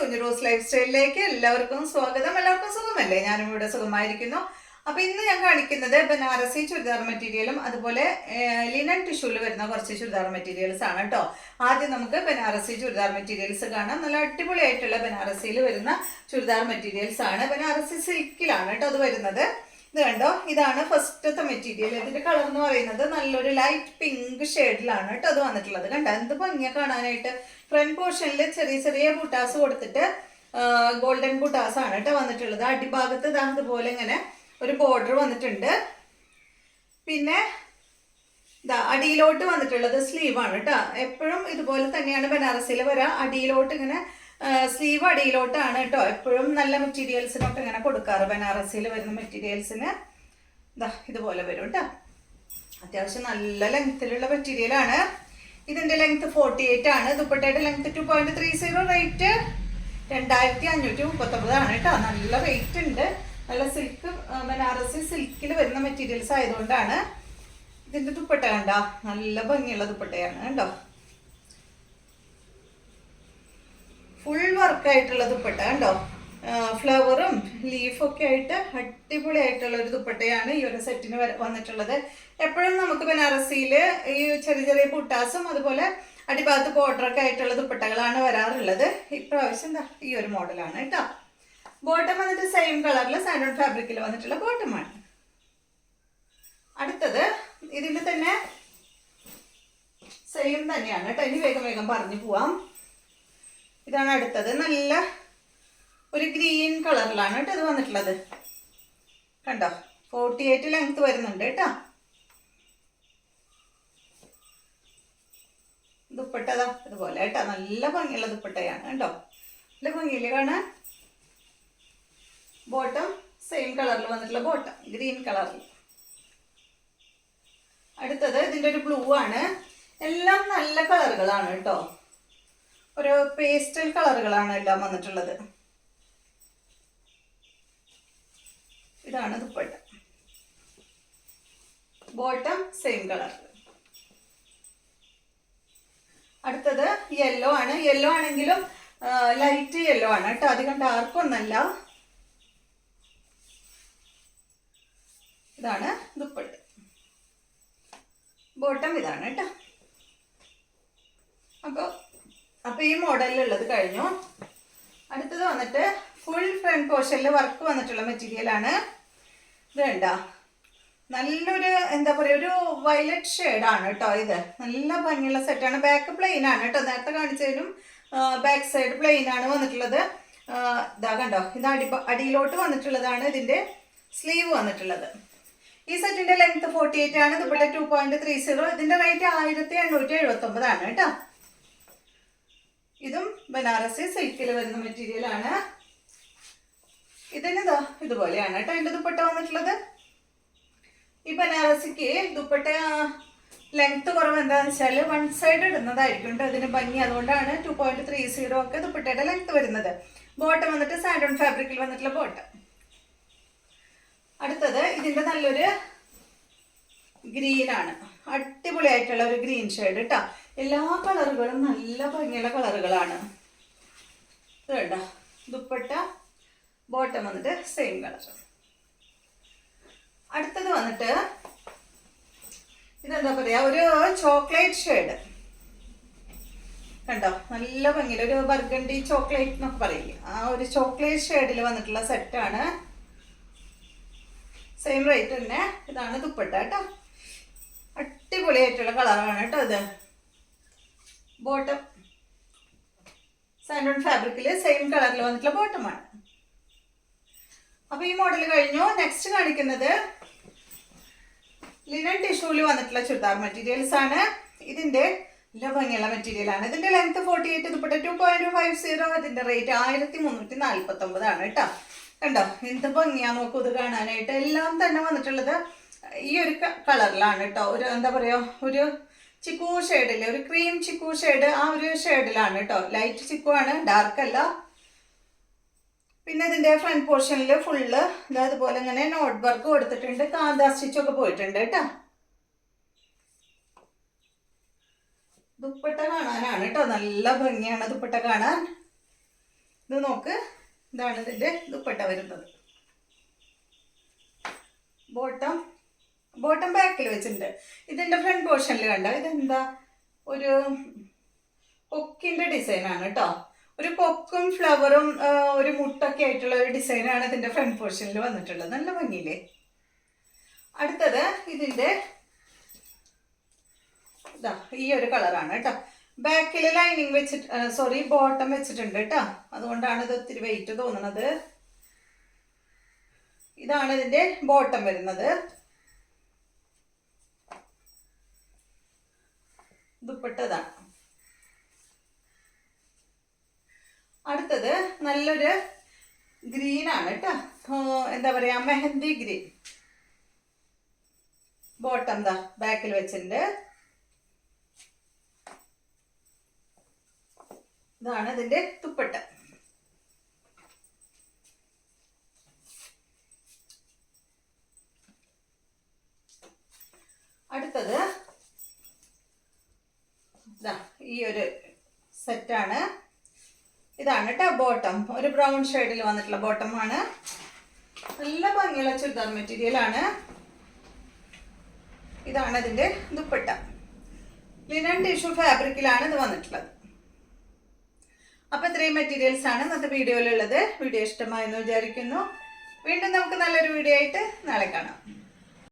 കുഞ്ഞുറോസ് life സ്റ്റൈലിലേക്ക് എല്ലാവർക്കും സ്വാഗതം. എല്ലാവർക്കും സുഖമല്ലേ? ഞാനും ഇവിടെ സുഖമായിരിക്കുന്നു. അപ്പൊ ഇന്ന് ഞാൻ കാണിക്കുന്നത് ബനാറസി ചുരിദാർ മെറ്റീരിയലും അതുപോലെ ലിനൻ ടിഷ്യൂല് വരുന്ന കുറച്ച് ചുരിദാർ മെറ്റീരിയൽസ് ആണ് കേട്ടോ. ആദ്യം നമുക്ക് ബനാറസി ചുരിദാർ മെറ്റീരിയൽസ് കാണാം. നല്ല അടിപൊളിയായിട്ടുള്ള ബനാറസിയിൽ വരുന്ന ചുരിദാർ മെറ്റീരിയൽസ് ആണ്. ബനാറസി സിൽക്കിലാണ് കേട്ടോ അത് വരുന്നത്. ഇത് കണ്ടോ, ഇതാണ് ഫസ്റ്റത്തെ മെറ്റീരിയൽ. ഇതിന്റെ കളർ എന്ന് പറയുന്നത് നല്ലൊരു ലൈറ്റ് പിങ്ക് ഷെയ്ഡിലാണ് കേട്ടോ അത് വന്നിട്ടുള്ളത്. കണ്ടോ എന്ത് ഭംഗിയാ കാണാനായിട്ട്. ഫ്രണ്ട് പോർഷനിൽ ചെറിയ ചെറിയ ബുട്ടാസ് കൊടുത്തിട്ട് ഗോൾഡൻ ബുട്ടാസ് ആണ് കേട്ടോ വന്നിട്ടുള്ളത്. അടിഭാഗത്ത് ഇതുപോലെ ഇങ്ങനെ ഒരു ബോർഡർ വന്നിട്ടുണ്ട്. പിന്നെ അടിയിലോട്ട് വന്നിട്ടുള്ളത് സ്ലീവ് ആണ് കേട്ടോ. എപ്പോഴും ഇതുപോലെ തന്നെയാണ് ബനാറസിയിൽ വരാം. അടിയിലോട്ട് ഇങ്ങനെ സ്ലീവ് അടിയിലോട്ടാണ് കേട്ടോ എപ്പോഴും നല്ല മെറ്റീരിയൽസിനൊക്കെ ഇങ്ങനെ കൊടുക്കാറ്. ബനാറസിയിൽ വരുന്ന മെറ്റീരിയൽസിന് ഇതുപോലെ വരും കേട്ടോ. അത്യാവശ്യം നല്ല ലെങ്ത്തിലുള്ള മെറ്റീരിയലാണ്. ഇതിന്റെ ലെങ്ത് 48 ആണ്. ദുപ്പട്ടയുടെ ലെങ്ത് 2.30. റേറ്റ് 2539 ആണ് കേട്ടോ. നല്ല റേറ്റ് ഉണ്ട്. നല്ല സിൽക്ക് ബനാറസി സിൽക്കിൽ വരുന്ന മെറ്റീരിയൽസ് ആയതുകൊണ്ടാണ്. ഇതിന്റെ ദുപ്പട്ട കണ്ടോ, നല്ല ഭംഗിയുള്ള ദുപ്പട്ടയാണ് കേട്ടോ. ഫുൾ വർക്കായിട്ടുള്ള ദുപ്പട്ട കണ്ടോ. ഫ്ലവറും ലീഫൊക്കെ ആയിട്ട് അടിപൊളിയായിട്ടുള്ള ഒരു ദുപ്പട്ടയാണ് ഈ ഒരു സെറ്റിന് വന്നിട്ടുള്ളത്. എപ്പോഴും നമുക്ക് ബനാറസിയിൽ ഈ ചെറിയ ചെറിയ ബുട്ടാസും അതുപോലെ അടിഭാഗത്ത് ബോർഡറൊക്കെ ആയിട്ടുള്ള ദുപ്പട്ടകളാണ് വരാറുള്ളത്. ഇപ്രാവശ്യം ഈ ഒരു മോഡലാണ് കേട്ടോ. ബോട്ടം വന്നിട്ട് സെയിം കളറിൽ സാൻഡോൺ ഫാബ്രിക്കിൽ വന്നിട്ടുള്ള ബോട്ടമാണ്. അടുത്തത് ഇതിൻ്റെ തന്നെ സെയിം തന്നെയാണ് കേട്ടോ. ഇനി വേഗം വേഗം പറഞ്ഞു പോവാം. ഇതാണ് അടുത്തത്. നല്ല ഒരു ഗ്രീൻ കളറിലാണ് കേട്ടോ ഇത് വന്നിട്ടുള്ളത്. കണ്ടോ 48 ലെങ്ത് വരുന്നുണ്ട് കേട്ടോ. ദുപ്പട്ടതാ ഇതുപോലെ കേട്ടോ. നല്ല ഭംഗിയുള്ള ദുപ്പട്ടയാണ് കേട്ടോ. നല്ല ഭംഗിയില് കാണാൻ. ബോട്ടം സെയിം കളറിൽ വന്നിട്ടുള്ള ബോട്ടം ഗ്രീൻ കളറിൽ. അടുത്തത് ഇതിൻ്റെ ഒരു ബ്ലൂ ആണ്. എല്ലാം നല്ല കളറുകളാണ് കേട്ടോ. ഒരു പേസ്റ്റൽ കളറുകളാണ് എല്ലാം വന്നിട്ടുള്ളത്. ഇതാണ് ദുപ്പട്ട. Bottom same colour. അടുത്തത് യെല്ലോ ആണ്. യെല്ലോ ആണെങ്കിലും ലൈറ്റ് യെല്ലോ ആണ് കേട്ടോ. അധികം ഡാർക്ക് ഒന്നല്ല. ഇതാണ് ദുപ്പട്ട. ബോട്ടം ഇതാണ് കേട്ടോ. അപ്പൊ ഈ മോഡലിലുള്ളത് കഴിഞ്ഞു. അടുത്തത് വന്നിട്ട് ഫുൾ ഫ്രണ്ട് പോർഷനിൽ വർക്ക് വന്നിട്ടുള്ള മെറ്റീരിയൽ ആണ്. ഇത് കണ്ട നല്ലൊരു എന്താ പറയുക, ഒരു വയലറ്റ് ഷെയ്ഡാണ് കേട്ടോ. ഇത് നല്ല ഭംഗിയുള്ള സെറ്റാണ്. ബാക്ക് പ്ലെയിൻ ആണ് കേട്ടോ. നേരത്തെ കാണിച്ചതിനും ബാക്ക് സൈഡ് പ്ലെയിൻ ആണ് വന്നിട്ടുള്ളത്. ഇതാ കണ്ടോ, ഇത് അടിയിലോട്ട് വന്നിട്ടുള്ളതാണ് ഇതിന്റെ സ്ലീവ് വന്നിട്ടുള്ളത്. ഈ സെറ്റിന്റെ ലെങ്ത് 48 ആണ്. ദുപ്പട്ട 2.30. ഇതിന്റെ റേറ്റ് 1879 ആണ് കേട്ടോ. ഇതും ബനാറസി സിൽക്കിൽ വരുന്ന മെറ്റീരിയൽ ആണ്. ഇതിന് ഇതുപോലെയാണ് കേട്ടോ അതിന്റെ ദുപ്പട്ട വന്നിട്ടുള്ളത്. ഈ ബനാറസിക്ക് ദുപ്പട്ട ലെങ്ത് കുറവ് എന്താണെന്ന് വെച്ചാൽ വൺ സൈഡ് ഇടുന്നതായിരിക്കും കേട്ടോ അതിന് ഭംഗി. അതുകൊണ്ടാണ് 2.30 ഒക്കെ ദുപ്പട്ടയുടെ ലെങ്ത് വരുന്നത്. ബോട്ടം വന്നിട്ട് സാൻഡോൺ ഫാബ്രിക്കിൽ വന്നിട്ടുള്ള ബോട്ടം. അടുത്തത് ഇതിന്റെ നല്ലൊരു ഗ്രീൻ ആണ്. അടിപൊളിയായിട്ടുള്ള ഒരു ഗ്രീൻ ഷെയ്ഡ് കേട്ടോ. എല്ലാ കളറുകളും നല്ല ഭംഗിയുള്ള കളറുകളാണ്. ഇത് കേട്ടോ. ദുപ്പട്ട ബോട്ടം വന്നിട്ട് സെയിം കളർ. അടുത്തത് വന്നിട്ട് ഇതെന്താ പറയാ, ഒരു ചോക്ലേറ്റ് ഷെയ്ഡ് കണ്ടോ. നല്ല ഭംഗിയിൽ ഒരു ബർഗണ്ടി ചോക്ലേറ്റ് എന്നൊക്കെ പറയില്ലേ, ആ ഒരു ചോക്ലേറ്റ് ഷെയ്ഡിൽ വന്നിട്ടുള്ള സെറ്റാണ്. സെയിം റേറ്റ് തന്നെ. ഇതാണ് ദുപ്പട്ട കേട്ടോ. അടിപൊളിയായിട്ടുള്ള കളറാണ് കേട്ടോ ഇത്. ബോട്ടം സാൻഡോൺ ഫാബ്രിക്കിൽ സെയിം കളറിൽ വന്നിട്ടുള്ള ബോട്ടമാണ്. അപ്പൊ ഈ മോഡൽ കഴിഞ്ഞു. നെക്സ്റ്റ് കാണിക്കുന്നത് ലിനൻ ടിഷ്യൂല് വന്നിട്ടുള്ള ചുരിദാർ മെറ്റീരിയൽസ് ആണ്. ഇതിന്റെ നല്ല ഭംഗിയുള്ള മെറ്റീരിയൽ ആണ്. ഇതിന്റെ ലെങ്ത് 48. ദുപ്പട്ട 2.50. ഇതിന്റെ റേറ്റ് 1349 ആണ് കേട്ടോ. കണ്ടോ എന്ത് ഭംഗിയാ നോക്കൂ ഇത് കാണാനായിട്ട്. എല്ലാം തന്നെ വന്നിട്ടുള്ളത് ഈ ഒരു കളറിലാണ് കേട്ടോ. ഒരു എന്താ പറയാ, ഒരു ചിക്കു ഷെയ്ഡില്ലേ, ഒരു ക്രീം ചിക്കു ഷെയ്ഡ്, ആ ഒരു ഷെയ്ഡിലാണ് കേട്ടോ. ലൈറ്റ് ചിക്കു ആണ്, ഡാർക്ക് അല്ല. പിന്നെ ഇതിന്റെ ഫ്രണ്ട് പോർഷനിൽ ഫുള്ള് അതുപോലെ ഇങ്ങനെ നോട്ട് വർക്ക് കൊടുത്തിട്ടുണ്ട്. കാന്താ സ്റ്റിച്ചൊക്കെ പോയിട്ടുണ്ട് കേട്ടോ. ദുപ്പട്ട കാണാനാണ് കേട്ടോ. നല്ല ഭംഗിയാണ് ദുപ്പട്ട കാണാൻ. ഇത് നോക്ക്, ഇതാണ് ഇതിൻ്റെ ദുപ്പട്ട വരുന്നത്. ബോട്ടം ബാക്കിൽ വെച്ചിട്ടുണ്ട്. ഇതിൻ്റെ ഫ്രണ്ട് പോർഷനിൽ കണ്ട ഇതെന്താ ഒരു കൊക്കിൻ്റെ ഡിസൈനാണ് കേട്ടോ. ഒരു കൊക്കും ഫ്ലവറും ഒരു മുട്ടൊക്കെ ആയിട്ടുള്ള ഒരു ഡിസൈനാണ് ഇതിൻ്റെ ഫ്രണ്ട് പോർഷനിൽ വന്നിട്ടുള്ളത്. നല്ല ഭംഗിയില്ലേ. അടുത്തത് ഇതിൻ്റെ ഇതാ ഈ ഒരു കളറാണ് കേട്ടോ. ബാക്കിൽ ലൈനിങ് വെച്ചിട്ട് ബോട്ടം വെച്ചിട്ടുണ്ട് കേട്ടോ. അതുകൊണ്ടാണ് ഇത് ഒത്തിരി വെയിറ്റ് തോന്നുന്നത്. ഇതാണ് ഇതിൻ്റെ ബോട്ടം വരുന്നത്. ദുപ്പട്ടതാണ്. അടുത്തത് നല്ലൊരു ഗ്രീനാണ് കേട്ടോ. എന്താ പറയാ, മെഹന്തി ഗ്രീൻ. ബോട്ടം ദാ ബാക്കിൽ വെച്ചിട്ടുണ്ട്. ഇതാണ് ഇതിന്റെ ദുപ്പട്ട. അടുത്തത് ഈ ഒരു സെറ്റാണ്. ഇതാണ് കേട്ടോ ബോട്ടം. ഒരു ബ്രൗൺ ഷെയ്ഡിൽ വന്നിട്ടുള്ള ബോട്ടമാണ്. നല്ല ഭംഗിയുള്ള ചുരിദാർ മെറ്റീരിയൽ ആണ്. ഇതാണ് ഇതിന്റെ ദുപ്പട്ട. ലിനൻ ടിഷ്യൂ ഫാബ്രിക്കിലാണ് ഇത് വന്നിട്ടുള്ളത്. അപ്പൊ ഇത്രയും മെറ്റീരിയൽസ് ആണ് ഇന്നത്തെ വീഡിയോയിലുള്ളത്. വീഡിയോ ഇഷ്ടമായെന്ന് വിചാരിക്കുന്നു. വീണ്ടും നമുക്ക് നല്ലൊരു വീഡിയോ ആയിട്ട് നാളെ കാണാം.